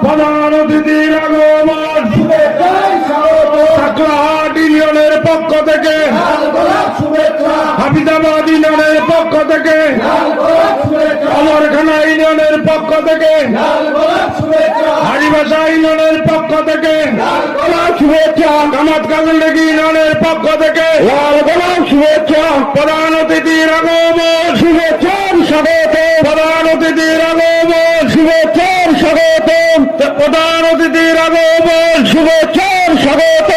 প্রধান অতিথির আগমন সাকলাহাট ইউনিয়নের পক্ষ থেকে, হাফিজাবাদ ইউনিয়নের পক্ষ থেকে, অমরখানা ইউনিয়নের পক্ষ থেকে, হারিবাসা ইউনিয়নের পক্ষ থেকে শুভেচ্ছা, কামাত কাজলডেগি ইউনিয়নের পক্ষ থেকে শুভেচ্ছা। প্রধান অতিথির আগমন শুভেচ্ছার স্বাগত, প্রধান অতিথির আগমন শুভেচ্ছার স্বাগত, প্রধান অতিথির আগমন শুভেচ্ছার স্বাগত।